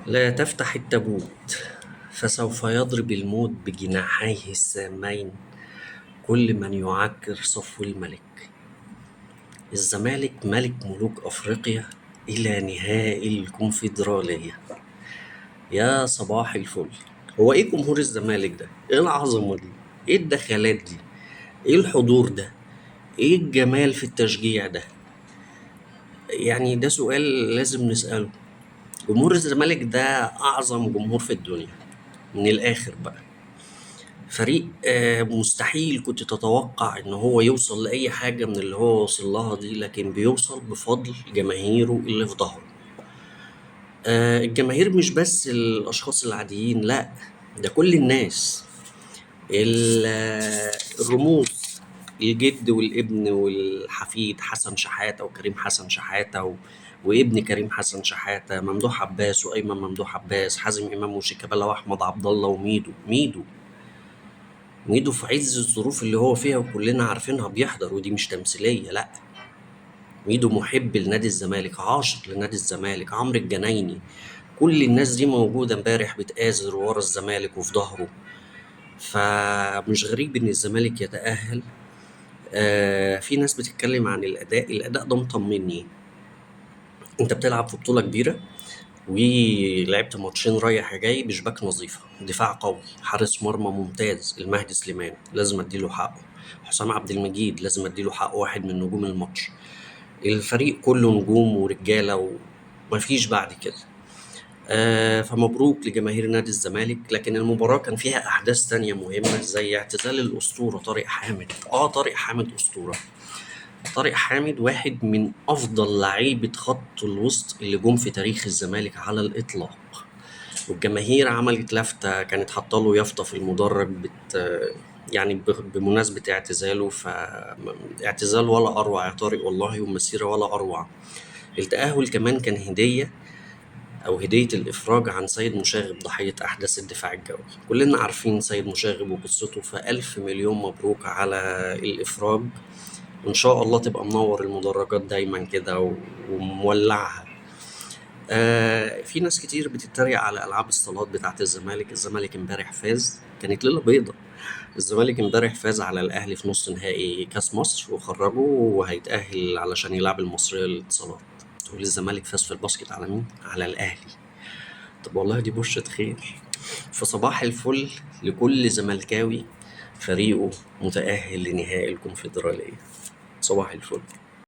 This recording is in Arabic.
لا تفتح التابوت، فسوف يضرب الموت بجناحيه السامين كل من يعكر صفو الملك. الزمالك ملك ملوك أفريقيا إلى نهائي الكونفدرالية. يا صباح الفل. هو إيه جمهور الزمالك ده؟ إيه العظمة دي؟ إيه الدخلات دي؟ إيه الحضور ده؟ إيه الجمال في التشجيع ده؟ يعني ده سؤال لازم نسأله. جمهور الزمالك ده أعظم جمهور في الدنيا، من الآخر بقى. فريق مستحيل كنت تتوقع ان هو يوصل لأي حاجة من اللي هو وصل لها دي، لكن بيوصل بفضل جماهيره اللي في ظهره. الجماهير مش بس الأشخاص العاديين، لا، ده كل الناس. الرموز، الجد والابن والحفيد، حسن شحاتة وكريم حسن شحاتة وابن كريم حسن شحاتة، ممدوح عباس وأيمن ممدوح عباس، حازم إمام وشيكابالا وأحمد عبد الله وميدو في عز الظروف اللي هو فيها وكلنا عارفينها بيحضر، ودي مش تمثيلية، لا. ميدو محب لنادي الزمالك، عاشق لنادي الزمالك. عمرو الجنايني، كل الناس دي موجودة امبارح بتآزر ورا الزمالك وفي ظهره. فمش غريب ان الزمالك يتأهل. في ناس بتتكلم عن الأداء ده مطمني. انت بتلعب في بطولة كبيرة، ولعبت ماتشين رايح جاي بشباك نظيفة، دفاع قوي، حارس مرمى ممتاز، المهدي سليمان لازم اديله حقه، حسام عبد المجيد لازم اديله حقه، واحد من نجوم الماتش. الفريق كله نجوم ورجالة ومفيش بعد كده. فمبروك لجماهير نادي الزمالك. لكن المباراة كان فيها أحداث تانية مهمة، زي اعتزال الأسطورة طارق حامد. طارق حامد أسطورة. طارق حامد واحد من أفضل لعيبة خط الوسط اللي جم في تاريخ الزمالك على الإطلاق. والجماهير عملت لفتة، كانت حاطة له يافطة في المدرج يعني بمناسبة اعتزاله. فاعتزال ولا أروع يا طارق والله، ومسيرة ولا أروع. التأهل كمان كان هدية، أو هدية الإفراج عن سيد مشاغب ضحية أحداث الدفاع الجوي. كلنا عارفين سيد مشاغب وقصته، فألف مليون مبروك على الإفراج. وإن شاء الله تبقى منور المدرجات دايما كده ومولعها. في ناس كتير بتتريق على ألعاب الصالات بتاعت الزمالك. الزمالك امبارح فاز، كانت ليلة بيضة. الزمالك امبارح فاز على الأهلي في نص نهائي كأس مصر وخرجه، وهيتأهل علشان يلعب المصرية للاتصالات. تقول الزمالك فاز في الباسكت على مين؟ على الأهلي. طب والله دي بشرة خير. فصباح الفل لكل زملكاوي فريقه متأهل لنهائي الكونفدرالية. صباح الفل.